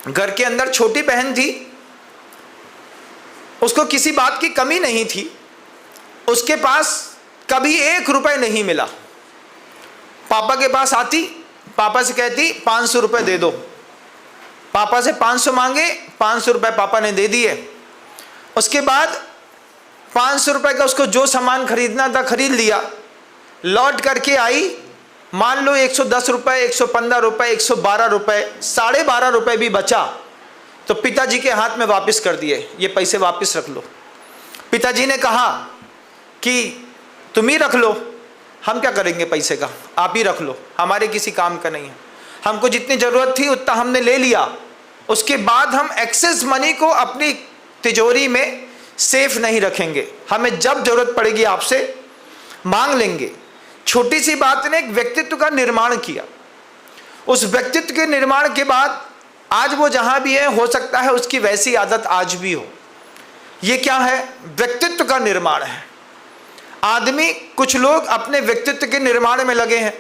घर के अंदर छोटी बहन थी, उसको किसी बात की कमी नहीं थी, उसके पास कभी 1 रुपए नहीं मिला। पापा के पास आती, पापा से कहती 500 रुपए दे दो। पापा से 500 मांगे, 500 रुपए पापा ने दे दिए। उसके बाद 500 रुपए का उसको जो सामान खरीदना था खरीद लिया। लौट करके आई, मान लो 110 रुपए, 115 रुपए, 112 रुपए, 12.5 रुपए भी बचा तो पिताजी के हाथ में वापस कर दिए, ये पैसे वापस रख लो। पिताजी ने कहा कि तुम ही रख लो, हम क्या करेंगे पैसे का, आप ही रख लो, हमारे किसी काम का नहीं है। हमको जितनी ज़रूरत थी उतना हमने ले लिया, उसके बाद हम एक्सेस मनी को अपनी तिजोरी में सेफ नहीं रखेंगे, हमें जब ज़रूरत पड़ेगी आपसे मांग लेंगे। छोटी सी बात ने एक व्यक्तित्व का निर्माण किया। उस व्यक्तित्व के निर्माण के बाद आज वो जहाँ भी है, हो सकता है उसकी वैसी आदत आज भी हो। ये क्या है? व्यक्तित्व का निर्माण है। आदमी, कुछ लोग अपने व्यक्तित्व के निर्माण में लगे हैं,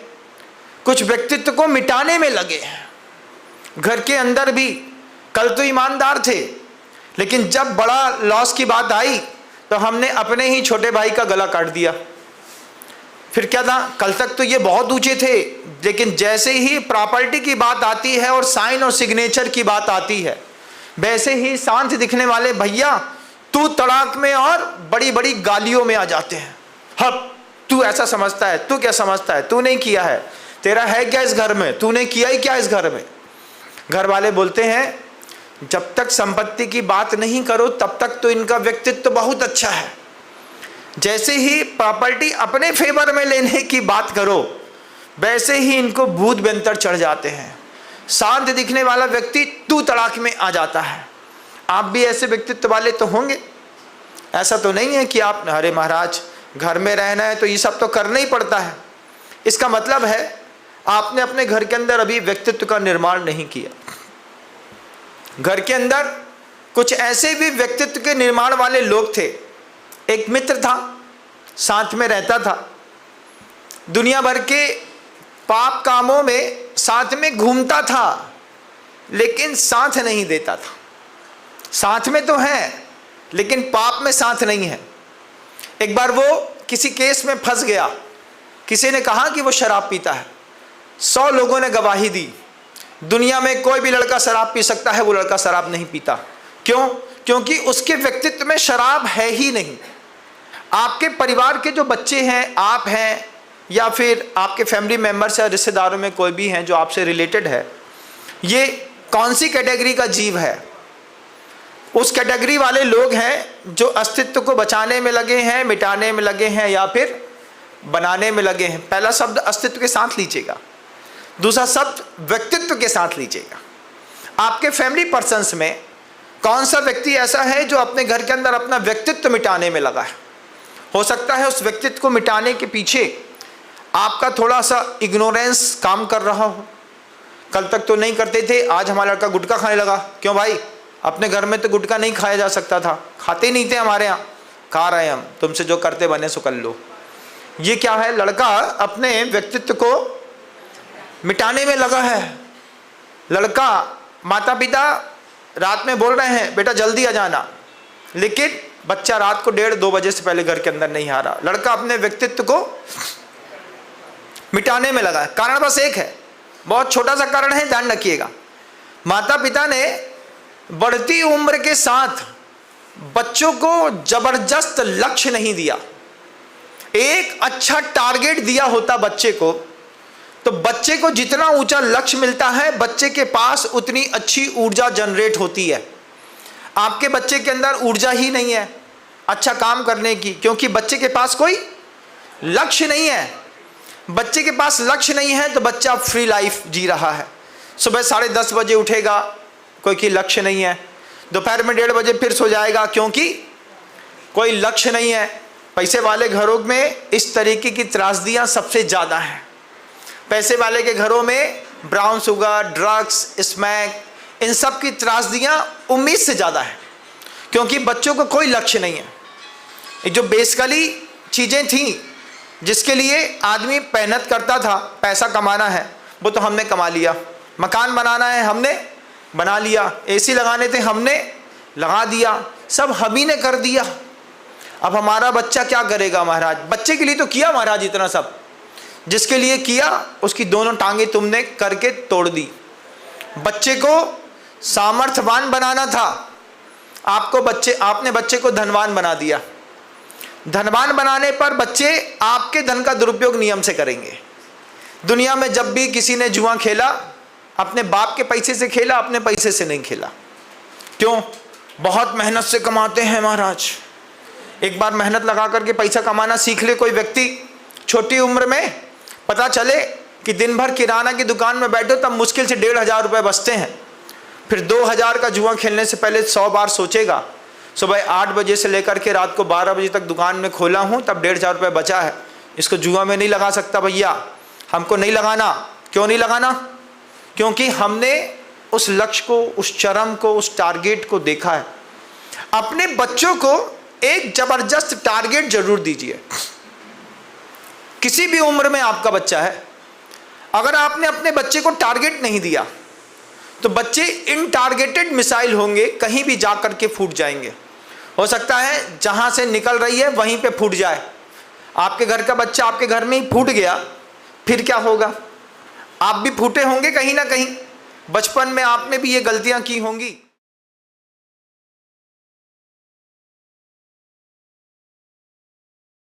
कुछ व्यक्तित्व को मिटाने में लगे हैं। घर के अंदर भी कल तो ईमानदार थे, लेकिन जब बड़ा लॉस की बात आई तो हमने अपने ही छोटे भाई का गला काट दिया। फिर क्या था, कल तक तो ये बहुत ऊंचे थे, लेकिन जैसे ही प्रॉपर्टी की बात आती है और साइन और सिग्नेचर की बात आती है, वैसे ही शांत दिखने वाले भैया तू तड़ाक में और बड़ी बड़ी गालियों में आ जाते हैं। हाँ, तू ऐसा समझता है, तू क्या समझता है, तू नहीं किया है, तेरा है क्या इस घर में, तूने किया ही क्या इस घर में। घर वाले बोलते हैं जब तक संपत्ति की बात नहीं करो तब तक तो इनका व्यक्तित्व बहुत अच्छा है, जैसे ही प्रॉपर्टी अपने फेवर में लेने की बात करो वैसे ही इनको भूत बेंतर चढ़ जाते हैं। शांत दिखने वाला व्यक्ति तू तड़ाक में आ जाता है। आप भी ऐसे व्यक्तित्व वाले तो होंगे। ऐसा तो नहीं है कि आप अरे महाराज घर में रहना है तो ये सब तो करना ही पड़ता है। इसका मतलब है आपने अपने घर के अंदर अभी व्यक्तित्व का निर्माण नहीं किया। घर के अंदर कुछ ऐसे भी व्यक्तित्व के निर्माण वाले लोग थे। एक मित्र था, साथ में रहता था, दुनिया भर के पाप कामों में साथ में घूमता था, लेकिन साथ नहीं देता था। साथ में तो है लेकिन पाप में साथ नहीं है। एक बार वो किसी केस में फंस गया। किसी ने कहा कि वो शराब पीता है। 100 लोगों ने गवाही दी, दुनिया में कोई भी लड़का शराब पी सकता है, वो लड़का शराब नहीं पीता। क्यों? क्योंकि उसके व्यक्तित्व में शराब है ही नहीं। आपके परिवार के जो बच्चे हैं, आप हैं या फिर आपके फैमिली मेंबर्स या रिश्तेदारों में कोई भी हैं जो आपसे रिलेटेड है, ये कौन सी कैटेगरी का जीव है? उस कैटेगरी वाले लोग हैं जो अस्तित्व को बचाने में लगे हैं, मिटाने में लगे हैं या फिर बनाने में लगे हैं। पहला शब्द अस्तित्व के साथ लीजिएगा, दूसरा शब्द व्यक्तित्व के साथ लीजिएगा। आपके फैमिली पर्सन्स में कौन सा व्यक्ति ऐसा है जो अपने घर के अंदर अपना व्यक्तित्व मिटाने में लगा है? हो सकता है उस व्यक्तित्व को मिटाने के पीछे आपका थोड़ा सा इग्नोरेंस काम कर रहा हो। कल तक तो नहीं करते थे, आज हमारा लड़का गुटखा खाने लगा। क्यों भाई? अपने घर में तो गुटखा नहीं खाया जा सकता था, खाते नहीं थे हमारे यहाँ। खा रहे हैं हम, तुमसे जो करते बने सो कर लो। ये क्या है? लड़का अपने व्यक्तित्व को मिटाने में लगा है। लड़का, माता पिता रात में बोल रहे हैं बेटा जल्दी आ जाना, लेकिन बच्चा रात को 1:30-2 बजे से पहले घर के अंदर नहीं आ रहा। लड़का अपने व्यक्तित्व को मिटाने में लगा है। कारण बस एक है, बहुत छोटा सा कारण है, ध्यान रखिएगा। माता पिता ने बढ़ती उम्र के साथ बच्चों को जबरदस्त लक्ष्य नहीं दिया। एक अच्छा टारगेट दिया होता बच्चे को, तो बच्चे को जितना ऊंचा लक्ष्य मिलता है, बच्चे के पास उतनी अच्छी ऊर्जा जनरेट होती है। आपके बच्चे के अंदर ऊर्जा ही नहीं है अच्छा काम करने की, क्योंकि बच्चे के पास कोई लक्ष्य नहीं है। बच्चे के पास लक्ष्य नहीं है तो बच्चा फ्री लाइफ जी रहा है। सुबह 10:30 बजे उठेगा, कोई की लक्ष्य नहीं है। दोपहर में 1:30 बजे फिर सो जाएगा, क्योंकि कोई लक्ष्य नहीं है। पैसे वाले घरों में इस तरीके की त्रासदियाँ सबसे ज़्यादा हैं। पैसे वाले के घरों में ब्राउन शुगर, ड्रग्स, स्मैक, इन सब की त्रासदियाँ उम्मीद से ज़्यादा है, क्योंकि बच्चों को कोई लक्ष्य नहीं है। जो बेसिकली चीज़ें थी जिसके लिए आदमी मेहनत करता था, पैसा कमाना है, वो तो हमने कमा लिया। मकान बनाना है, हमने बना लिया, एसी लगाने थे हमने लगा दिया, सब हम ही ने कर दिया। अब हमारा बच्चा क्या करेगा महाराज? बच्चे के लिए तो किया महाराज इतना सब, जिसके लिए किया उसकी दोनों टांगे तुमने करके तोड़ दी। बच्चे को सामर्थ्यवान बनाना था, आपने बच्चे को धनवान बना दिया। धनवान बनाने पर बच्चे आपके धन का दुरुपयोग नियम से करेंगे। दुनिया में जब भी किसी ने जुआ खेला, अपने बाप के पैसे से खेला, अपने पैसे से नहीं खेला। क्यों? बहुत मेहनत से कमाते हैं महाराज। एक बार मेहनत लगा करके पैसा कमाना सीख ले कोई व्यक्ति छोटी उम्र में, पता चले कि दिन भर किराना की दुकान में बैठो तब मुश्किल से 1,500 रुपये बचते हैं। फिर 2,000 का जुआ खेलने से पहले 100 बार सोचेगा, सुबह 8 बजे से लेकर के रात को 12 बजे तक दुकान में खोला हूँ, तब 1,500 रुपये बचा है, इसको जुआ में नहीं लगा सकता भैया, हमको नहीं लगाना। क्यों नहीं लगाना? क्योंकि हमने उस लक्ष्य को, उस चरम को, उस टारगेट को देखा है। अपने बच्चों को एक जबरदस्त टारगेट जरूर दीजिए। किसी भी उम्र में आपका बच्चा है, अगर आपने अपने बच्चे को टारगेट नहीं दिया तो बच्चे इनटारगेटेड मिसाइल होंगे, कहीं भी जाकर के फूट जाएंगे। हो सकता है जहां से निकल रही है वहीं पे फूट जाए। आपके घर का बच्चा आपके घर में ही फूट गया, फिर क्या होगा? आप भी फूटे होंगे कहीं ना कहीं, बचपन में आपने भी ये गलतियां की होंगी।